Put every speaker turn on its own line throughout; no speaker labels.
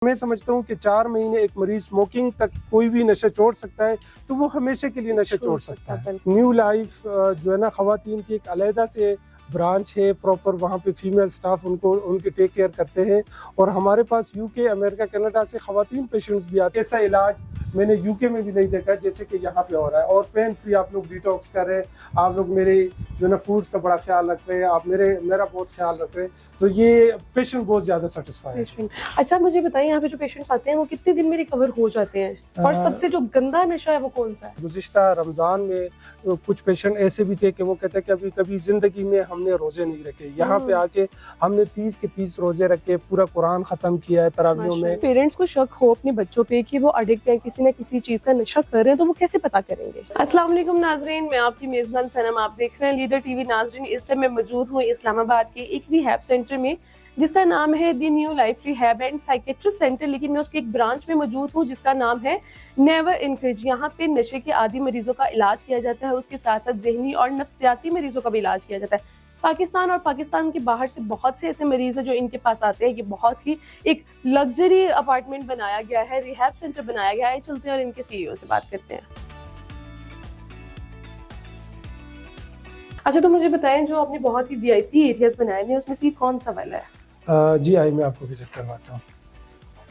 मैं समझता हूँ कि 4 महीने एक मरीज स्मोकिंग तक कोई भी नशा छोड़ सकता है तो वो हमेशा के लिए नशा छोड़ सकता है। न्यू लाइफ जो है ना, खवातीन की एक अलहदा से ब्रांच है प्रॉपर, वहाँ पे फीमेल स्टाफ उनको उनके टेक केयर करते हैं। और हमारे पास यूके, अमेरिका, कनाडा से खवातीन पेशेंट्स भी आते हैं। ऐसा इलाज मैंने यूके में भी नहीं देखा जैसे कि यहाँ पे हो रहा है। और पेन फ्री आप लोग डिटॉक्स कर रहे हैं, आप लोग मेरे जो ना फूड्स का बड़ा ख्याल रख रहे हैं, आप मेरा बहुत ख्याल रख रहे हैं, तो ये पेशेंट बहुत ज्यादा सेटिस्फाई है।
अच्छा मुझे बताइए, यहाँ पे जो पेशेंट्स आते हैं वो कितने दिन में रिकवर हो जाते हैं, और सबसे जो गंदा नशा है वो कौन सा है?
गुज़िश्ता रमजान में कुछ पेशेंट ऐसे भी थे कि वो कहते हैं कि अभी कभी जिंदगी में हमने रोजे नहीं रखे, यहाँ पे आके हमने 30 के 30 रोजे रखे, पूरा कुरान खत्म किया है तरावियों में।
पेरेंट्स को शक हो अपने बच्चों पे कि वो एडिक्ट है, किसी न किसी चीज का नशा कर रहे हैं, तो वो कैसे पता करेंगे? अस्सलाम वालेकुम नाजरीन, मैं आपकी मेजबान सनम, आप देख रहे हैं लीडर टीवी। नाजरीन, इस टाइम मैं मौजूद हूँ इस्लामाबाद के एक रिहैब सेंटर में जिसका नाम है the new life rehab and psychiatrist centre, लेकिन मैं उसके एक ब्रांच में मौजूद हूँ जिसका नाम है नेवर इनकरेज। यहाँ पे नशे के आदी मरीजों का इलाज किया जाता है, उसके साथ साथ जहनी और नफ्सियाती मरीजों का भी इलाज किया जाता है। पाकिस्तान और पाकिस्तान के बाहर से बहुत से ऐसे मरीज हैं जो इनके पास आते हैं। ये बहुत ही एक लग्जरी अपार्टमेंट बनाया गया है, रिहैब सेंटर बनाया गया है। चलते हैं और इनके सीईओ से बात करते हैं। अच्छा, तो मुझे बताएं, जो आपने बहुत ही वीआईपी एरियाज बनाए हैं उसमें से कौन सा वाला है?
जी आई मैं आपको विजिट करवाता हूँ।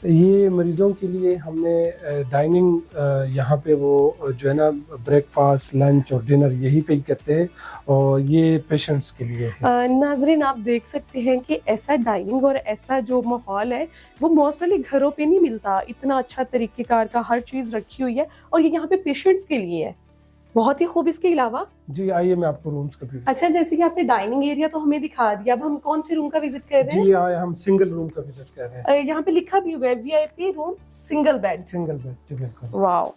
ये मरीजों के लिए हमने डाइनिंग यहाँ पे वो जो है ना ब्रेकफास्ट, लंच और डिनर यहीं पे ही करते हैं, और ये पेशेंट्स के लिए है।
नाजरीन, आप देख सकते हैं कि ऐसा डाइनिंग और ऐसा जो माहौल है वो मोस्टली घरों पे नहीं मिलता। इतना अच्छा तरीकेकार का हर चीज रखी हुई है, और ये यहाँ पे पेशेंट्स के लिए है। बहुत ही खूब। इसके अलावा
जी आइए मैं आपको रूम्स का भी।
अच्छा, जैसे कि आपने डाइनिंग एरिया तो हमें दिखा दिया, अब हम कौन से रूम का विजिट कर रहे हैं?
जी हाँ, हम सिंगल रूम का विजिट कर रहे हैं।
यहाँ पे लिखा भी हुआ है VIP room single bed.
Single bed, जी बिल्कुल।
वाओ,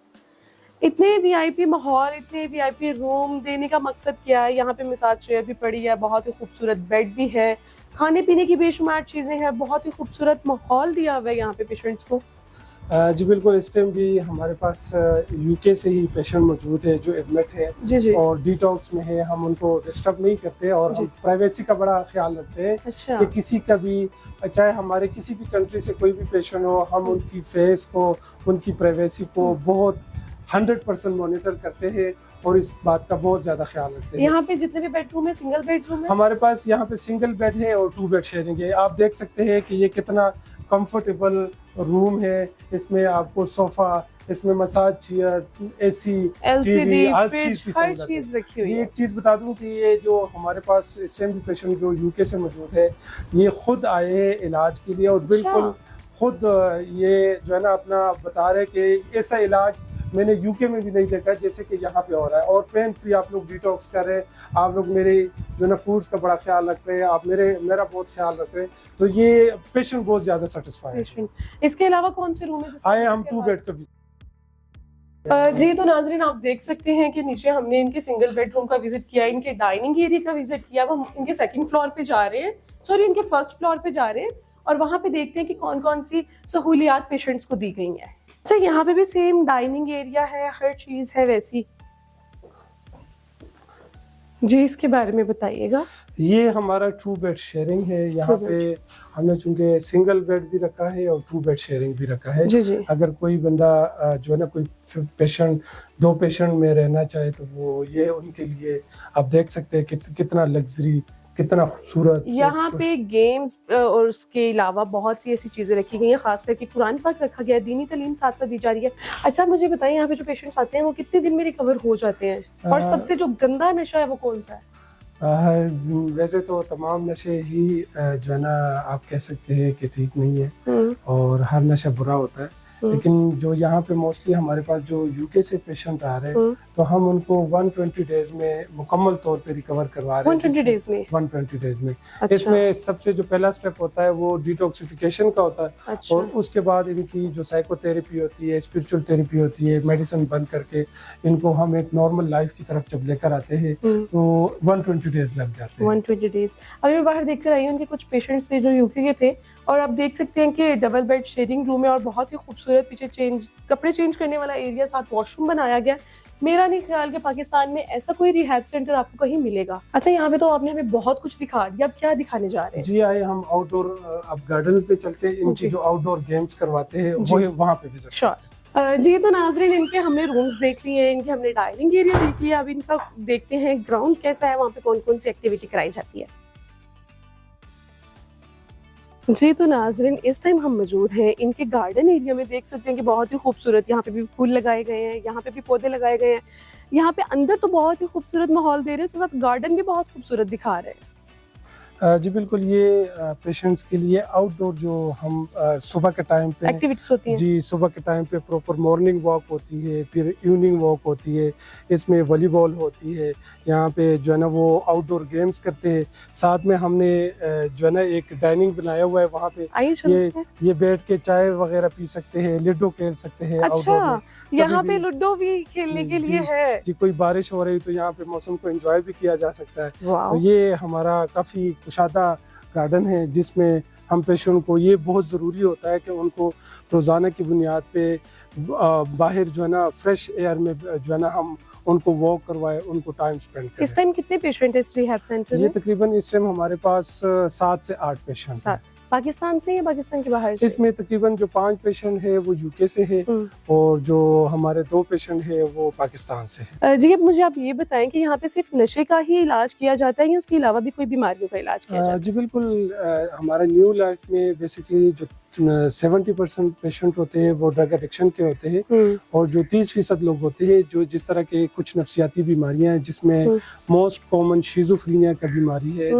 इतने वीआईपी माहौल, इतने वीआईपी रूम देने का मकसद क्या है? यहाँ पे मसाज चेयर भी पड़ी है, बहुत ही खूबसूरत बेड भी है, खाने पीने की बेशुमार चीजें हैं, बहुत ही खूबसूरत माहौल दिया हुआ है यहाँ पे पेशेंट्स को।
जी बिल्कुल। इस टाइम भी हमारे पास यूके से ही पेशेंट मौजूद है जो एडमिट है
जी।
और डिटॉक्स में है। हम उनको डिस्टर्ब नहीं करते और हम प्राइवेसी का बड़ा ख्याल रखते हैं।
अच्छा।
कि किसी का भी, चाहे हमारे किसी भी कंट्री से कोई भी पेशेंट हो, हम उनकी फेस को, उनकी प्राइवेसी को बहुत 100% मॉनिटर करते हैं और इस बात का बहुत ज्यादा ख्याल रखते हैं।
यहाँ पे जितने भी बेडरूम है सिंगल बेडरूम है?
हमारे पास यहाँ पे सिंगल बेड है और 2 बेड शेयरिंग है। आप देख सकते हैं कि ये कितना कंफर्टेबल रूम है। इसमें आपको सोफा, इसमें मसाज चेयर, एसी,
एलसीडी,
हर
चीज रखी हुई है।
ये एक चीज बता दूं कि ये जो हमारे पास इस टाइम भी पेशेंट जो यूके से मौजूद है, ये खुद आए हैं इलाज के लिए, और बिल्कुल खुद ये जो है ना अपना बता रहे कि ऐसा इलाज मैंने यूके में भी नहीं देखा जैसे कि यहाँ पे हो रहा है। और पेन फ्री आप लोग डिटॉक्स कर रहे हैं, आप लोग मेरे जो ना फूड्स का बड़ा ख्याल रख रहे हैं, आप मेरा बहुत ख्याल रख रहे हैं, तो ये पेशेंट बहुत ज्यादा सेटिस्फाई है।
इसके अलावा कौन से रूम है?
आए हम 2 बेड का भी।
जी, तो नाजरीन आप देख सकते हैं कि नीचे हमने इनके सिंगल बेडरूम का विजिट किया, इनके डाइनिंग एरिया का विजिट किया। अब हम इनके सेकंड फ्लोर पे जा रहे हैं, सॉरी इनके फर्स्ट फ्लोर पे जा रहे हैं, और वहां पे देखते हैं कि कौन कौन सी सहूलियात पेशेंट्स को दी गई है। अच्छा, यहाँ पे भी सेम डाइनिंग एरिया है, हर चीज है वैसी। जी, इसके बारे में बताइएगा।
ये हमारा 2 बेड शेयरिंग है। यहाँ पे हमने चूंकि सिंगल बेड भी रखा है और 2 बेड शेयरिंग भी रखा है।
जी।
अगर कोई बंदा जो है ना, कोई पेशेंट 2 पेशेंट में रहना चाहे तो वो ये उनके लिए, आप देख सकते हैं कितना लग्जरी, कितना खूबसूरत।
यहाँ पे गेम्स और उसके अलावा बहुत सी ऐसी चीजें रखी गई हैं, खास करके कुरान पाक रखा गया है, दीनी तालीम साथ साथ दी जा रही है। अच्छा मुझे बताइए, यहाँ पे जो पेशेंट्स आते हैं वो कितने दिन में रिकवर हो जाते हैं, और सबसे जो गंदा नशा है वो कौन सा है?
वैसे तो तमाम नशे ही जो है ना आप कह सकते हैं कि ठीक नहीं है, और हर नशा बुरा होता है। लेकिन जो यहाँ पे मोस्टली हमारे पास जो यूके से पेशेंट आ रहे हैं, तो हम उनको 120 डेज में मुकम्मल तौर पे रिकवर करवा रहे हैं।
120 डेज में?
120 डेज में।
अच्छा।
इसमें सबसे जो पहला स्टेप होता है वो डिटॉक्सिफिकेशन का होता है।
अच्छा।
और उसके बाद इनकी जो साइकोथेरेपी होती है, स्पिरिचुअल थेरेपी होती है, मेडिसिन बंद करके इनको हम एक नॉर्मल लाइफ की तरफ जब लेकर आते हैं तो 120 डेज लग जाते हैं।
120 डेज। अभी मैं बाहर देखकर आई हूँ, उनके कुछ पेशेंट्स थे जो यूके के थे और आप देख सकते हैं कि डबल बेड शेयरिंग रूम है और बहुत ही खूबसूरत पीछे कपड़े चेंज करने वाला एरिया, साथ वॉशरूम बनाया गया। मेरा नहीं ख्याल कि पाकिस्तान में ऐसा कोई रिहैब सेंटर आपको कहीं मिलेगा। अच्छा, यहाँ पे तो आपने हमें बहुत कुछ दिखा दिया, अब क्या दिखाने जा रहे हैं?
जी आए हम आउटडोर अब गार्डन पे चलते हैं, इनकी जो आउटडोर गेम्स करवाते हैं वो वहाँ पे विजिट।
श्योर जी। तो नाजरीन, इनके हमने रूम्स देख लिए, इनके हमने डाइनिंग एरिया देख लिया, अब इनका देखते हैं ग्राउंड कैसा है, वहाँ पे कौन कौन सी एक्टिविटी कराई जाती है। जी तो नाजरीन, इस टाइम हम मौजूद हैं इनके गार्डन एरिया में। देख सकते हैं कि बहुत ही खूबसूरत यहाँ पे भी फूल लगाए गए हैं, यहाँ पे भी पौधे लगाए गए हैं। यहाँ पे अंदर तो बहुत ही खूबसूरत माहौल दे रहे हैं, उसके साथ गार्डन भी बहुत खूबसूरत दिखा रहे हैं।
जी बिल्कुल, ये पेशेंट्स के लिए आउटडोर जो हम सुबह के टाइम पे
एक्टिविटीज होती हैं।
जी, सुबह के टाइम पे प्रॉपर मॉर्निंग वॉक होती है, फिर इवनिंग वॉक होती है, इसमें वॉलीबॉल होती है। यहाँ पे जो है ना वो आउटडोर गेम्स करते हैं। साथ में हमने जो है ना एक डाइनिंग बनाया हुआ है, वहाँ पे ये बैठ के चाय वगैरह पी सकते हैं, लूडो खेल सकते हैं।
अच्छा, यहाँ पे लूडो भी खेलने के लिए है
जी। कोई बारिश हो रही तो यहाँ पे मौसम को एंजॉय भी किया जा सकता है। तो ये हमारा काफी कुशादा गार्डन है, जिसमें हम पेशेंट को ये बहुत ज़रूरी होता है कि उनको रोज़ाना की बुनियाद पे बाहर जो है ना फ्रेश एयर में जो है ना हम उनको वॉक करवाए, उनको टाइम स्पेंड करें।
इस टाइम कितने पेशेंट इस रिहैब सेंटर में?
ये तकरीबन इस टाइम हमारे पास 7 से 8 पेशेंट हैं।
पाकिस्तान से या पाकिस्तान के बाहर से?
इसमें तकरीबन जो 5 पेशेंट है वो यूके से है और जो हमारे 2 पेशेंट है वो पाकिस्तान से है।
जी, अब मुझे आप ये बताएं कि यहाँ पे सिर्फ नशे का ही इलाज किया जाता है या उसके अलावा भी कोई बीमारियों का इलाज किया जाता है?
जी बिल्कुल, हमारा न्यू लाइफ में बेसिकली जो 70% पेशेंट होते हैं वो ड्रग एडिक्शन के होते हैं और जो 30% लोग होते हैं जो जिस तरह के कुछ नफ्सियाती बीमारियां हैं, जिसमें मोस्ट कॉमन शिज़ोफ्रेनिया का बीमारी है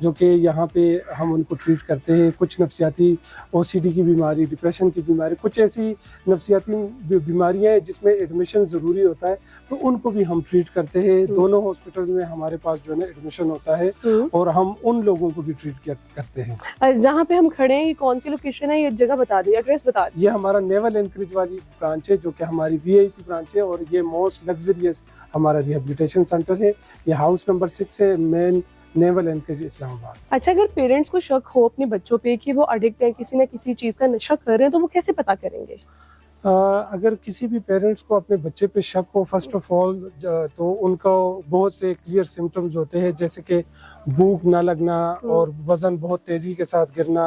जो कि यहाँ पे हम उनको ट्रीट करते हैं। कुछ नफ्सियाती OCD की बीमारी, डिप्रेशन की बीमारी, कुछ ऐसी नफ्सियाती बीमारियां हैं जिसमें एडमिशन ज़रूरी होता है, तो उनको भी हम ट्रीट करते हैं। दोनों हॉस्पिटल्स में हमारे पास जो है ना एडमिशन होता है और हम उन लोगों को भी ट्रीट करते हैं।
जहाँ पे हम खड़े हैं ये कौन सी लोकेशन है, ये जगह बता दी, एड्रेस बता दी।
ये हमारा नेवल एनकरेज वाली ब्रांच है, जो कि हमारी VIP ब्रांच है और ये मोस्ट लग्जरियस हमारा रिहेबिलिटेशन सेंटर है। ये हाउस नंबर 6 है, मेन नेवल एनकरेज इस्लामाबाद।
अच्छा, अगर पेरेंट्स को शक हो अपने बच्चों पे कि वो एडिक्ट है, किसी न किसी चीज का नशा कर रहे हैं, तो वो कैसे पता करेंगे?
अगर किसी भी पेरेंट्स को अपने बच्चे पे शक हो, फर्स्ट ऑफ ऑल तो उनको बहुत से क्लियर सिम्टम्स होते हैं, जैसे कि भूख ना लगना और वजन बहुत तेजी के साथ गिरना,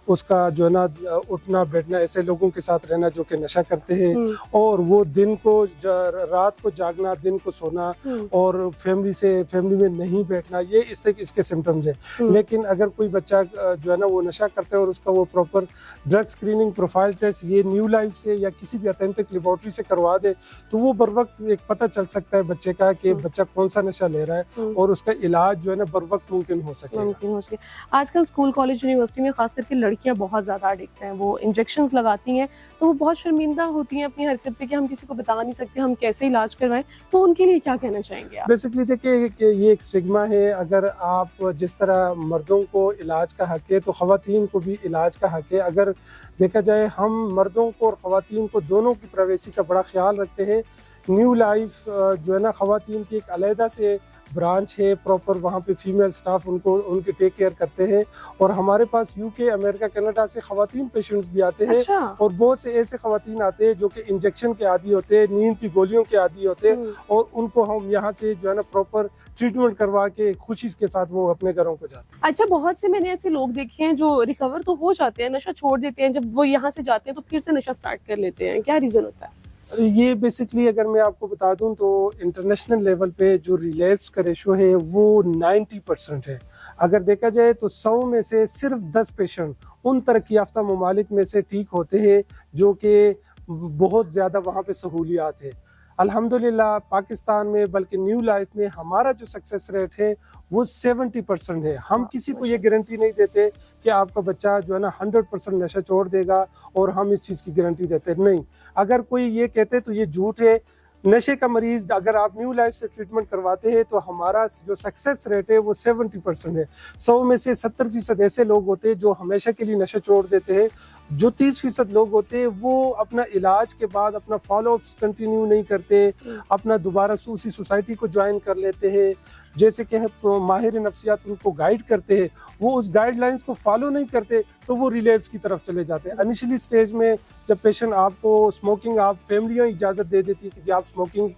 उसका जो है ना उठना बैठना, ऐसे लोगों के साथ रहना जो कि नशा करते हैं, और वो दिन को रात को जागना, दिन को सोना और फैमिली में नहीं बैठना, ये इसके सिम्टम्स है। लेकिन अगर कोई बच्चा जो है ना वो नशा करता है और उसका वो proper drug screening profile test ये न्यू लाइफ से या किसी भी ऑथेंटिक लेबोरेटरी से करवा दे, तो वो बर वक्त एक पता चल सकता है बच्चे का कि बच्चा कौन सा नशा ले रहा है और उसका इलाज जो है ना बर वक्त मुमकिन हो सके।
आजकल स्कूल, कॉलेज, यूनिवर्सिटी में खास करके लड़कियां बहुत ज्यादा एडिक्ट हैं, वो इंजेक्शंस लगाती हैं, तो वो बहुत शर्मिंदा होती हैं अपनी हरकत पे कि हम किसी को बता नहीं सकते हम कैसे इलाज करवाएं, तो उनके लिए क्या कहना चाहेंगे आप?
बेसिकली देखिए कि ये एक स्टिग्मा है। अगर आप जिस तरह मर्दों को इलाज का हक है तो ख़वातीन को भी इलाज का हक है। अगर देखा जाए हम मर्दों को और ख़वातीन को दोनों की प्राइवेसी का बड़ा ख्याल रखते हैं। न्यू लाइफ जो है ना ख़वातीन की एक अलहदा से ब्रांच है, प्रॉपर वहाँ पे फीमेल स्टाफ उनके टेक केयर करते हैं और हमारे पास UK, अमेरिका, कनाडा से ख़वातीन पेशेंट्स भी आते हैं।
अच्छा।
और बहुत से ऐसे ख़वातीन आते हैं जो कि इंजेक्शन के आदी होते हैं, नींद की गोलियों के आदी होते हैं और उनको हम यहाँ से जो है ना प्रॉपर ट्रीटमेंट करवा के खुशी के साथ वो अपने घरों को जाते हैं।
अच्छा, बहुत से मैंने ऐसे लोग देखे हैं जो रिकवर तो हो जाते हैं, नशा छोड़ देते हैं, जब वो यहाँ से जाते हैं तो फिर से नशा स्टार्ट कर लेते हैं, क्या रीजन होता है?
ये बेसिकली अगर मैं आपको बता दूं तो इंटरनेशनल लेवल पे जो रिलैप्स का रेशो है वो 90% है। अगर देखा जाए तो 100 में से सिर्फ 10 पेशेंट उन तरक्की याफ्ता ममालिक में से ठीक होते हैं जो कि बहुत ज़्यादा वहाँ पे सहूलियात है। अल्हम्दुलिल्लाह पाकिस्तान में बल्कि न्यू लाइफ में हमारा जो सक्सेस रेट है वो 70% है। हम किसी को ये गारंटी नहीं देते कि आपका बच्चा जो है ना 100% नशा छोड़ देगा और हम इस चीज़ की गारंटी देते नहीं। अगर कोई ये कहते तो ये झूठ है। नशे का मरीज अगर आप न्यू लाइफ से ट्रीटमेंट करवाते हैं तो हमारा जो सक्सेस रेट है वो 70% है। 100 में से 70% ऐसे लोग होते हैं जो हमेशा के लिए नशा छोड़ देते हैं। जो 30% लोग होते हैं वो अपना इलाज के बाद अपना फॉलोअप कंटिन्यू नहीं करते, अपना दोबारा उसी सोसाइटी को ज्वाइन कर लेते हैं। जैसे कि माहिर नफ्सियात उनको गाइड करते हैं, वो उस गाइडलाइंस को फॉलो नहीं करते तो वो रिलेप्स की तरफ चले जाते हैं। इनिशियली स्टेज में जब पेशेंट आपको स्मोकिंग, आप फैमिलियाँ इजाज़त दे देती है कि जी आप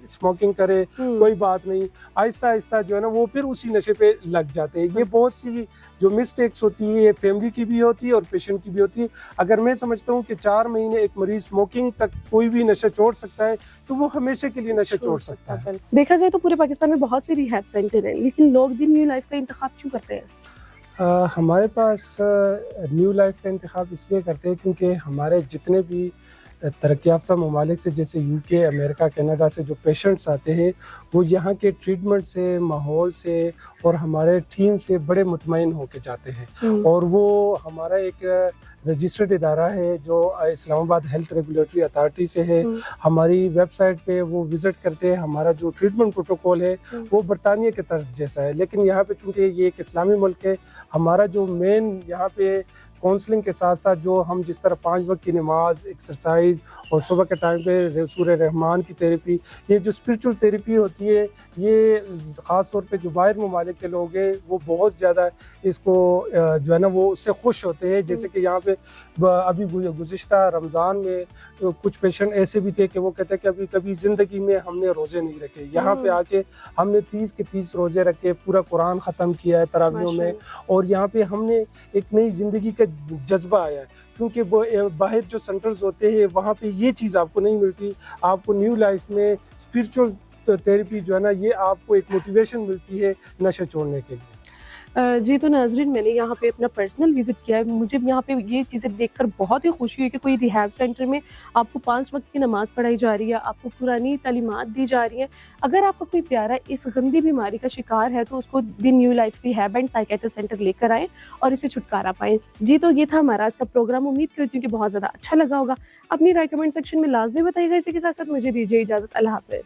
स्मोकिंग करें, कोई बात नहीं, आहिस्ता आहिस्ता जो है ना वो फिर उसी नशे पे लग जाते हैं। ये बहुत सी जो मिस्टेक्स होती है, ये फैमिली की भी होती है और पेशेंट की भी होती है। अगर मैं समझता हूँ कि 4 महीने एक मरीज स्मोकिंग तक कोई भी नशा छोड़ सकता है तो वो हमेशा के लिए नशा छोड़ सकता है।
देखा जाए तो पूरे पाकिस्तान में बहुत से रिहैब सेंटर हैं, लेकिन लोग भी न्यू लाइफ का इंतखाब क्यों करते हैं?
हमारे पास न्यू लाइफ का इंतखाब इसलिए करते हैं क्योंकि हमारे जितने भी तरक्की याफ्ता ममालिक से, जैसे यूके, अमेरिका, कनाडा से जो पेशेंट्स आते हैं वो यहाँ के ट्रीटमेंट से, माहौल से और हमारे टीम से बड़े मुतमईन होके जाते हैं। और वो हमारा एक रजिस्टर्ड इदारा है जो इस्लामाबाद हेल्थ रेगुलेटरी अथॉरिटी से है। हमारी वेबसाइट पे वो विज़िट करते हैं। हमारा जो ट्रीटमेंट प्रोटोकॉल है वो बरतानिया के तर्ज जैसा है, लेकिन यहाँ पे चूँकि ये एक इस्लामी मुल्क है, हमारा जो मेन यहाँ पे काउंसलिंग के साथ साथ जो हम जिस तरह 5 वक्त की नमाज, एक्सरसाइज और सुबह के टाइम पे सूरह रहमान की थेरेपी, ये जो स्पिरिचुअल थेरेपी होती है, ये ख़ास तौर पे जो बाहर ममालिक के लोग हैं वो बहुत ज़्यादा इसको जो है ना वो उससे खुश होते हैं। जैसे कि यहाँ पे अभी गुज़िश्ता रमज़ान में कुछ पेशेंट ऐसे भी थे कि वो कहते हैं कि अभी कभी ज़िंदगी में हमने रोज़े नहीं रखे, यहाँ पे आके हमने 30 के 30 रोज़े रखे, पूरा कुरान ख़त्म किया है तरावियों में, और यहाँ पे हमने एक नई ज़िंदगी का जज्बा आया है। क्योंकि बाहर जो सेंटर्स होते हैं वहाँ पे ये चीज़ आपको नहीं मिलती। आपको न्यू लाइफ में स्पिरिचुअल थेरेपी जो है ना, ये आपको एक मोटिवेशन मिलती है नशा छोड़ने के लिए।
जी, तो नाज़रीन, मैंने यहाँ पे अपना पर्सनल विजिट किया है। मुझे यहाँ पे ये चीज़ें देखकर बहुत ही खुशी हुई कि कोई रिहैब सेंटर में आपको 5 वक्त की नमाज़ पढ़ाई जा रही है, आपको पुरानी तालीमात दी जा रही हैं। अगर आपका कोई प्यारा इस गंदी बीमारी का शिकार है तो उसको दी new life rehab and psychiatry centre लेकर आएँ और इसे छुटकारा पाएँ। जी, तो ये था हमारा आज का प्रोग्राम। उम्मीद करती हूँ कि बहुत ज़्यादा अच्छा लगा होगा। अपनी राय कमेंट सेक्शन में लाज़मी बताइएगा। इसी के साथ साथ मुझे दीजिए इजाज़त। अल्लाह हाफ़िज़।